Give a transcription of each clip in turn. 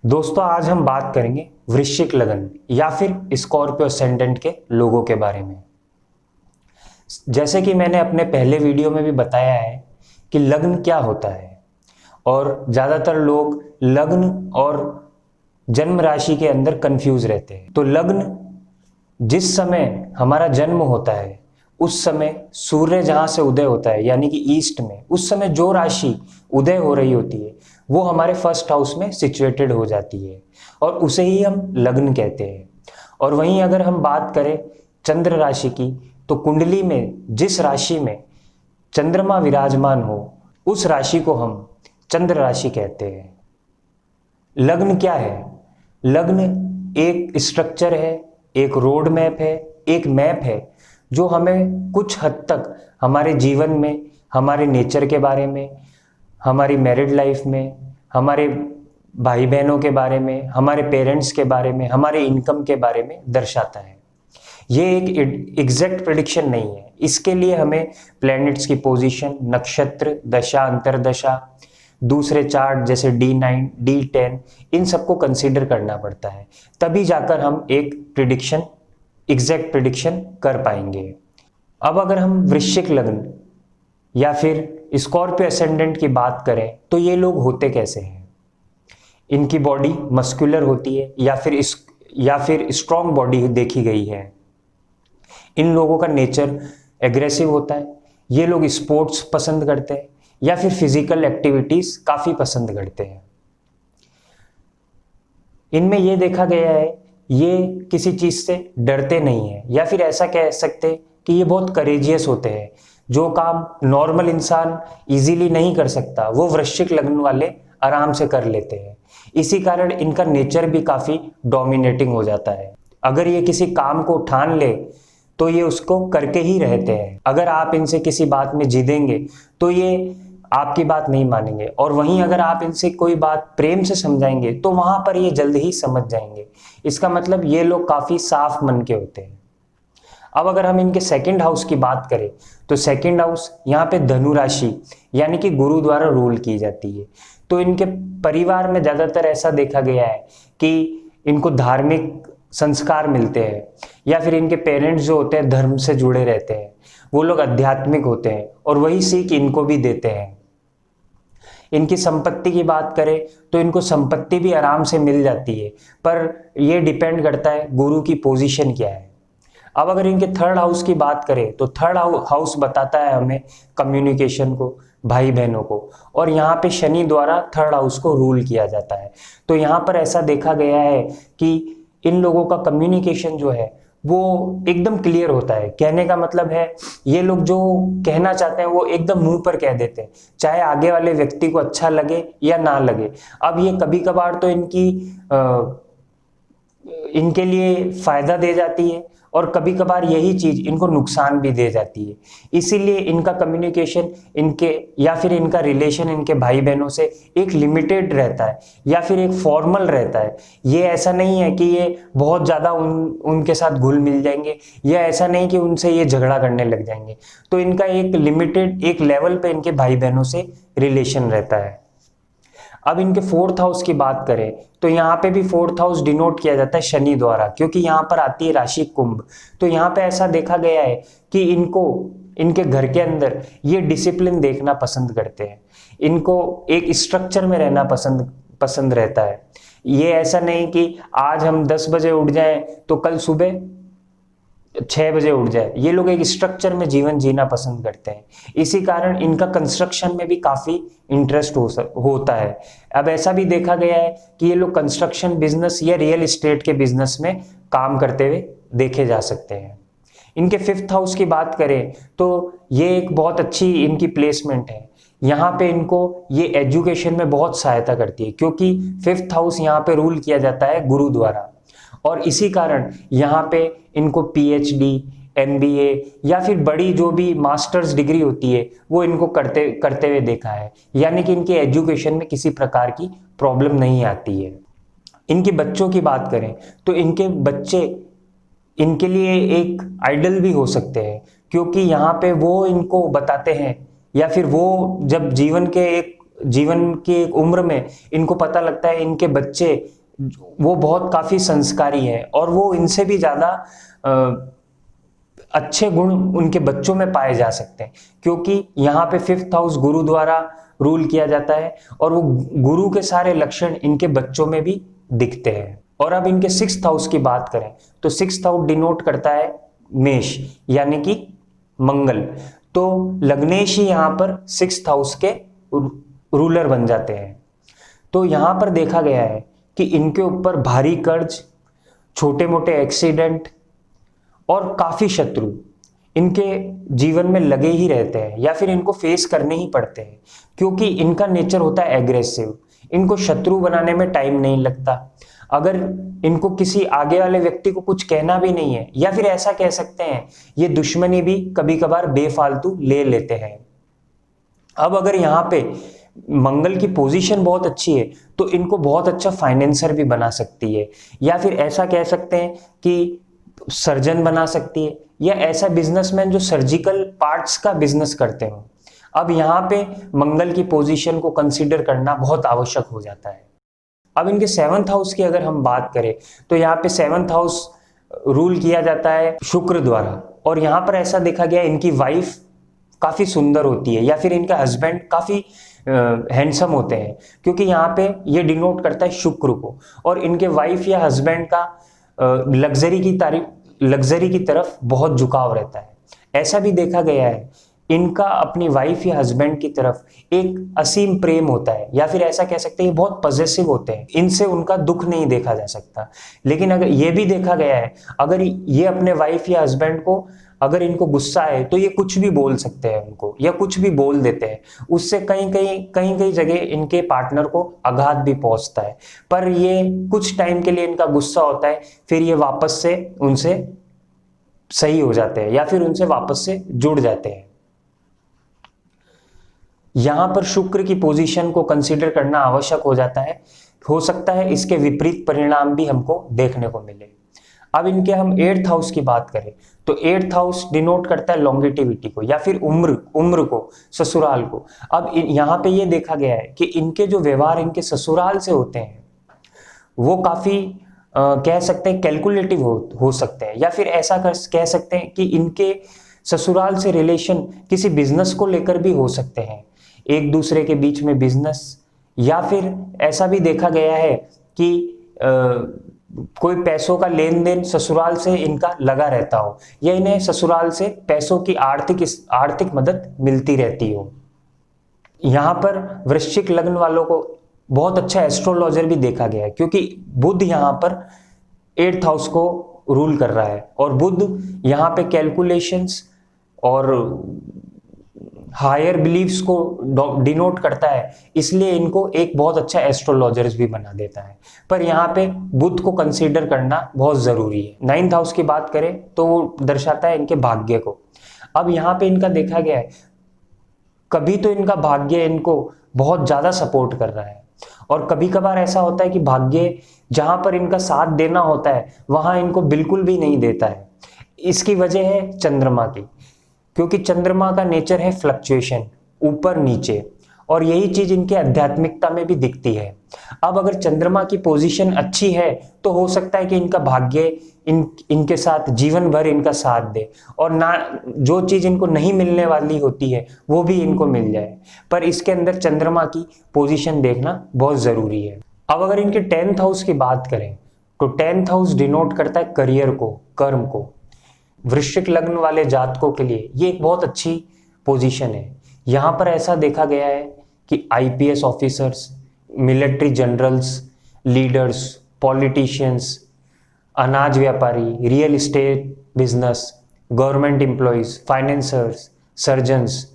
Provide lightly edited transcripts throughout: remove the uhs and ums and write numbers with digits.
दोस्तों आज हम बात करेंगे वृश्चिक लगन या फिर स्कॉर्पियो असेंडेंट के लोगों के बारे में। जैसे कि मैंने अपने पहले वीडियो में भी बताया है कि लग्न क्या होता है, और ज़्यादातर लोग लग्न और जन्म राशि के अंदर कंफ्यूज रहते हैं। तो लग्न जिस समय हमारा जन्म होता है उस समय सूर्य जहाँ से उदय होता है यानी कि ईस्ट में, उस समय जो राशि उदय हो रही होती है वो हमारे फर्स्ट हाउस में सिचुएटेड हो जाती है और उसे ही हम लग्न कहते हैं। और वहीं अगर हम बात करें चंद्र राशि की, तो कुंडली में जिस राशि में चंद्रमा विराजमान हो उस राशि को हम चंद्र राशि कहते हैं। लग्न क्या है? लग्न एक स्ट्रक्चर है, एक रोड मैप है, एक मैप है जो हमें कुछ हद तक हमारे जीवन में, हमारे नेचर के बारे में, हमारी मैरिड लाइफ में, हमारे भाई बहनों के बारे में, हमारे पेरेंट्स के बारे में, हमारे इनकम के बारे में दर्शाता है। ये एक एग्जैक्ट प्रेडिक्शन नहीं है। इसके लिए हमें प्लैनेट्स की पोजीशन, नक्षत्र, दशा, अंतरदशा, दूसरे चार्ट जैसे D9, D10, इन सबको कंसीडर करना पड़ता है, तभी जाकर हम एक प्रिडिक्शन, एग्जैक्ट प्रिडिक्शन कर पाएंगे। अब अगर हम वृश्चिक लग्न या फिर स्कॉर्पियो असेंडेंट की बात करें तो ये लोग होते कैसे हैं? इनकी बॉडी मस्कुलर होती है या फिर स्ट्रॉन्ग बॉडी देखी गई है। इन लोगों का नेचर एग्रेसिव होता है। ये लोग स्पोर्ट्स पसंद करते हैं या फिर फिजिकल एक्टिविटीज काफी पसंद करते हैं। इनमें यह देखा गया है ये किसी चीज से डरते नहीं है, या फिर ऐसा कह सकते कि ये बहुत करेजियस होते हैं। जो काम नॉर्मल इंसान इजीली नहीं कर सकता वो वृश्चिक लग्न वाले आराम से कर लेते हैं। इसी कारण इनका नेचर भी काफी डोमिनेटिंग हो जाता है। अगर ये किसी काम को ठान ले तो ये उसको करके ही रहते हैं। अगर आप इनसे किसी बात में जिदेंगे तो ये आपकी बात नहीं मानेंगे, और वहीं अगर आप इनसे कोई बात प्रेम से समझाएंगे तो वहां पर ये जल्द ही समझ जाएंगे। इसका मतलब ये लोग काफी साफ मन के होते हैं। अब अगर हम इनके सेकंड हाउस की बात करें तो सेकंड हाउस यहाँ पे धनु राशि यानी कि गुरु द्वारा रूल की जाती है। तो इनके परिवार में ज्यादातर ऐसा देखा गया है कि इनको धार्मिक संस्कार मिलते हैं, या फिर इनके पेरेंट्स जो होते हैं धर्म से जुड़े रहते हैं, वो लोग आध्यात्मिक होते हैं और वही सीख इनको भी देते हैं। इनकी संपत्ति की बात करें तो इनको संपत्ति भी आराम से मिल जाती है, पर यह डिपेंड करता है गुरु की पोजीशन क्या है। अब अगर इनके थर्ड हाउस की बात करें तो थर्ड हाउस बताता है हमें कम्युनिकेशन को, भाई बहनों को, और यहाँ पे शनि द्वारा थर्ड हाउस को रूल किया जाता है। तो यहाँ पर ऐसा देखा गया है कि इन लोगों का कम्युनिकेशन जो है वो एकदम क्लियर होता है। कहने का मतलब है ये लोग जो कहना चाहते हैं वो एकदम मुंह पर कह देते हैं, चाहे आगे वाले व्यक्ति को अच्छा लगे या ना लगे। अब ये कभी कभार तो इनके लिए फायदा दे जाती है और कभी कभार यही चीज इनको नुकसान भी दे जाती है। इसीलिए इनका कम्युनिकेशन इनके या फिर इनका रिलेशन इनके भाई बहनों से एक लिमिटेड रहता है या फिर एक फॉर्मल रहता है। ये ऐसा नहीं है कि ये बहुत ज्यादा उनके साथ घुल मिल जाएंगे, या ऐसा नहीं कि उनसे ये झगड़ा करने लग जाएंगे। तो इनका एक लिमिटेड, एक लेवल पे इनके भाई बहनों से रिलेशन रहता है। अब इनके फोर्थ हाउस की बात करें तो यहाँ पे भी फोर्थ हाउस डिनोट किया जाता है शनि द्वारा, क्योंकि यहाँ पर आती है राशि कुंभ। तो यहाँ पे ऐसा देखा गया है कि इनको इनके घर के अंदर ये डिसिप्लिन देखना पसंद करते हैं। इनको एक स्ट्रक्चर में रहना पसंद रहता है। ये ऐसा नहीं कि आज हम 10 बजे उठ जाएं तो कल सुबह 6 बजे उठ जाए। ये लोग एक स्ट्रक्चर में जीवन जीना पसंद करते हैं। इसी कारण इनका कंस्ट्रक्शन में भी काफी इंटरेस्ट होता है। अब ऐसा भी देखा गया है कि ये लोग कंस्ट्रक्शन बिजनेस या रियल एस्टेट के बिजनेस में काम करते हुए देखे जा सकते हैं। इनके फिफ्थ हाउस की बात करें तो ये एक बहुत अच्छी इनकी प्लेसमेंट है। यहाँ पे इनको ये एजुकेशन में बहुत सहायता करती है, क्योंकि फिफ्थ हाउस यहाँ पे रूल किया जाता है गुरु द्वारा, और इसी कारण यहाँ पे इनको PhD, MBA या फिर बड़ी जो भी मास्टर्स डिग्री होती है वो इनको करते हुए देखा है। यानी कि इनके एजुकेशन में किसी प्रकार की प्रॉब्लम नहीं आती है। इनके बच्चों की बात करें तो इनके बच्चे इनके लिए एक आइडल भी हो सकते हैं, क्योंकि यहाँ पे वो इनको बताते हैं, या फिर वो जब जीवन की एक उम्र में इनको पता लगता है इनके बच्चे वो बहुत काफी संस्कारी है और वो इनसे भी ज्यादा अच्छे गुण उनके बच्चों में पाए जा सकते हैं, क्योंकि यहाँ पे 5th हाउस गुरु द्वारा रूल किया जाता है और वो गुरु के सारे लक्षण इनके बच्चों में भी दिखते हैं। और अब इनके 6th हाउस की बात करें तो 6th हाउस डिनोट करता है मेष, यानी कि मंगल। तो लग्नेश ही यहाँ पर 6th हाउस के रूलर बन जाते हैं। तो यहाँ पर देखा गया है कि इनके ऊपर भारी कर्ज, छोटे मोटे एक्सीडेंट और काफी शत्रु इनके जीवन में लगे ही रहते हैं या फिर इनको फेस करने ही पड़ते हैं, क्योंकि इनका नेचर होता है एग्रेसिव। इनको शत्रु बनाने में टाइम नहीं लगता। अगर इनको किसी आगे वाले व्यक्ति को कुछ कहना भी नहीं है, या फिर ऐसा कह सकते हैं ये दुश्मनी भी कभी कभार बेफालतू ले लेते हैं। अब अगर यहाँ पे मंगल की पोजीशन बहुत अच्छी है तो इनको बहुत अच्छा फाइनेंसर भी बना सकती है, या फिर ऐसा कह सकते हैं कि सर्जन बना सकती है, या ऐसा बिजनेसमैन जो सर्जिकल पार्ट्स का बिजनेस करते हो। अब यहाँ पे मंगल की पोजीशन को कंसीडर करना बहुत आवश्यक हो जाता है। अब इनके 7th हाउस की अगर हम बात करें तो यहाँ पे 7th हाउस रूल किया जाता है शुक्र द्वारा, और यहाँ पर ऐसा देखा गया इनकी वाइफ काफी सुंदर होती है या फिर इनका हस्बैंड काफी हैंडसम होते हैं, क्योंकि यहाँ पे ये डिनोट करता है शुक्र को। और इनके वाइफ या हस्बैंड का लग्जरी की तरफ बहुत झुकाव रहता है। ऐसा भी देखा गया है इनका अपनी वाइफ या हस्बैंड की तरफ एक असीम प्रेम होता है, या फिर ऐसा कह सकते हैं बहुत पॉजेसिव होते हैं, इनसे उनका दुख नहीं देखा जा सकता। लेकिन अगर ये भी देखा गया है अगर ये अपने वाइफ या हस्बैंड को अगर इनको गुस्सा है तो ये कुछ भी बोल सकते हैं उनको, या कुछ भी बोल देते हैं, उससे कई जगह इनके पार्टनर को आघात भी पहुंचता है। पर ये कुछ टाइम के लिए इनका गुस्सा होता है, फिर ये वापस से उनसे सही हो जाते हैं या फिर उनसे वापस से जुड़ जाते हैं। यहां पर शुक्र की पोजीशन को कंसीडर करना आवश्यक हो जाता है। हो सकता है इसके विपरीत परिणाम भी हमको देखने को मिले। अब इनके हम 8th हाउस की बात करें तो 8th हाउस डिनोट करता है लॉन्गेटिविटी को या फिर उम्र को, ससुराल को। अब यहाँ पे ये देखा गया है कि इनके जो व्यवहार इनके ससुराल से होते हैं वो काफी कह सकते हैं कैलकुलेटिव हो सकते हैं, या फिर ऐसा कह सकते हैं कि इनके ससुराल से रिलेशन किसी बिजनेस को लेकर भी हो सकते हैं, एक दूसरे के बीच में बिजनेस, या फिर ऐसा भी देखा गया है कि कोई पैसों का लेन देन ससुराल से इनका लगा रहता हो, या इन्हें ससुराल से पैसों की आर्थिक मदद मिलती रहती हो। यहाँ पर वृश्चिक लग्न वालों को बहुत अच्छा एस्ट्रोलॉजर भी देखा गया है, क्योंकि बुध यहाँ पर 8th हाउस को रूल कर रहा है, और बुध यहाँ पे कैलकुलेशंस और हायर बिलीव्स को डिनोट करता है, इसलिए इनको एक बहुत अच्छा एस्ट्रोलॉजर्स भी बना देता है। पर यहाँ पे बुध को कंसीडर करना बहुत जरूरी है। 9th हाउस की बात करें तो वो दर्शाता है इनके भाग्य को। अब यहाँ पे इनका देखा गया है कभी तो इनका भाग्य इनको बहुत ज्यादा सपोर्ट कर रहा है, और कभी कभार ऐसा होता है कि भाग्य जहां पर इनका साथ देना होता है वहां इनको बिल्कुल भी नहीं देता है। इसकी वजह है चंद्रमा की, क्योंकि चंद्रमा का नेचर है फ्लक्चुएशन, ऊपर नीचे, और यही चीज इनके आध्यात्मिकता में भी दिखती है। अब अगर चंद्रमा की पोजीशन अच्छी है तो हो सकता है कि इनका भाग्य इनके साथ जीवन भर इनका साथ दे, और ना जो चीज इनको नहीं मिलने वाली होती है वो भी इनको मिल जाए। पर इसके अंदर चंद्रमा की पोजीशन देखना बहुत जरूरी है। अब अगर इनके 10th हाउस की बात करें तो 10th हाउस डिनोट करता है करियर को, कर्म को। वृश्चिक लग्न वाले जातकों के लिए ये एक बहुत अच्छी पोजीशन है। यहाँ पर ऐसा देखा गया है कि IPS officers, military generals, leaders, politicians, अनाज व्यापारी, real estate business, government employees, financiers, surgeons,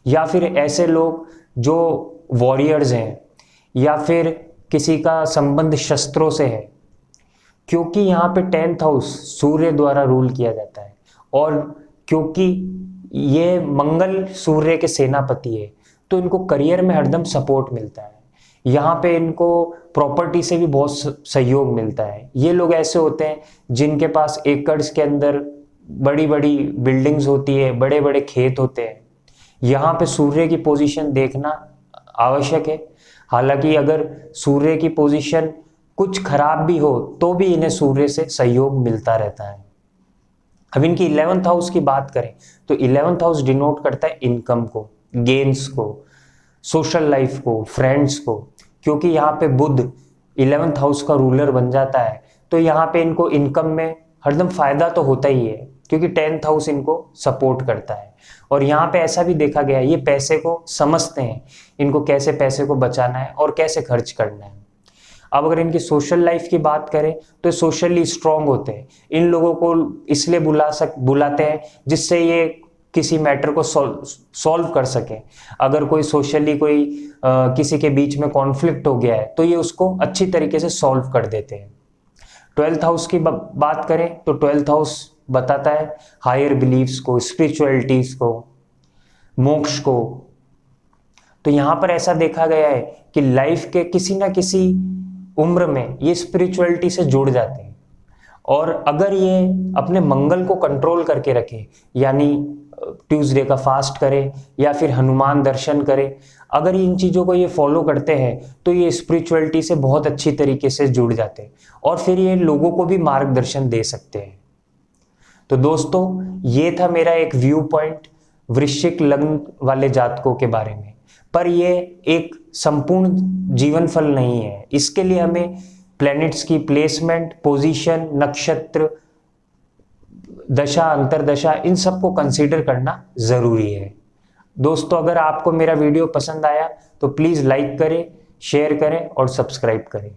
या फिर ऐसे लोग जो वॉरियर्स हैं या फिर किसी का संबंध शस्त्रों से है, क्योंकि यहाँ पे 10th हाउस सूर्य द्वारा रूल किया जाता है, और क्योंकि ये मंगल सूर्य के सेनापति है तो इनको करियर में हरदम सपोर्ट मिलता है। यहाँ पे इनको प्रॉपर्टी से भी बहुत सहयोग मिलता है। ये लोग ऐसे होते हैं जिनके पास एकर्स के अंदर बड़ी बड़ी बिल्डिंग्स होती है, बड़े बड़े खेत होते हैं। यहाँ पे सूर्य की पोजीशन देखना आवश्यक है। हालांकि अगर सूर्य की पोजीशन कुछ खराब भी हो तो भी इन्हें सूर्य से सहयोग मिलता रहता है। अब इनकी 11th हाउस की बात करें तो 11th हाउस डिनोट करता है इनकम को, गेन्स को, सोशल लाइफ को, फ्रेंड्स को, क्योंकि यहाँ पे बुध 11th हाउस का रूलर बन जाता है तो यहाँ पे इनको इनकम में हरदम फायदा तो होता ही है, क्योंकि 10th हाउस इनको सपोर्ट करता है। और यहाँ पे ऐसा भी देखा गया है, ये पैसे को समझते हैं, इनको कैसे पैसे को बचाना है और कैसे खर्च करना है। अब अगर इनकी सोशल लाइफ की बात करें तो सोशली स्ट्रांग होते हैं। इन लोगों को इसलिए बुलाते हैं जिससे ये किसी मैटर को सॉल्व कर सके। अगर कोई सोशली कोई किसी के बीच में कॉन्फ्लिक्ट हो गया है तो ये उसको अच्छी तरीके से सॉल्व कर देते हैं। 12th हाउस की बात करें तो 12th हाउस बताता है हायर बिलीफ्स को, स्पिरिचुअलिटीज को, मोक्ष को। तो यहां पर ऐसा देखा गया है कि लाइफ के किसी ना किसी उम्र में ये स्पिरिचुअलिटी से जुड़ जाते हैं, और अगर ये अपने मंगल को कंट्रोल करके रखे, यानी ट्यूसडे का फास्ट करे या फिर हनुमान दर्शन करे, अगर इन चीज़ों को ये फॉलो करते हैं तो ये स्पिरिचुअलिटी से बहुत अच्छी तरीके से जुड़ जाते हैं और फिर ये लोगों को भी मार्गदर्शन दे सकते हैं। तो दोस्तों, ये था मेरा एक व्यू पॉइंट वृश्चिक लग्न वाले जातकों के बारे में। पर ये एक संपूर्ण जीवन फल नहीं है, इसके लिए हमें प्लैनेट्स की प्लेसमेंट, पोजीशन, नक्षत्र, दशा, अंतरदशा, इन सबको कंसीडर करना जरूरी है। दोस्तों, अगर आपको मेरा वीडियो पसंद आया तो प्लीज लाइक करें, शेयर करें और सब्सक्राइब करें।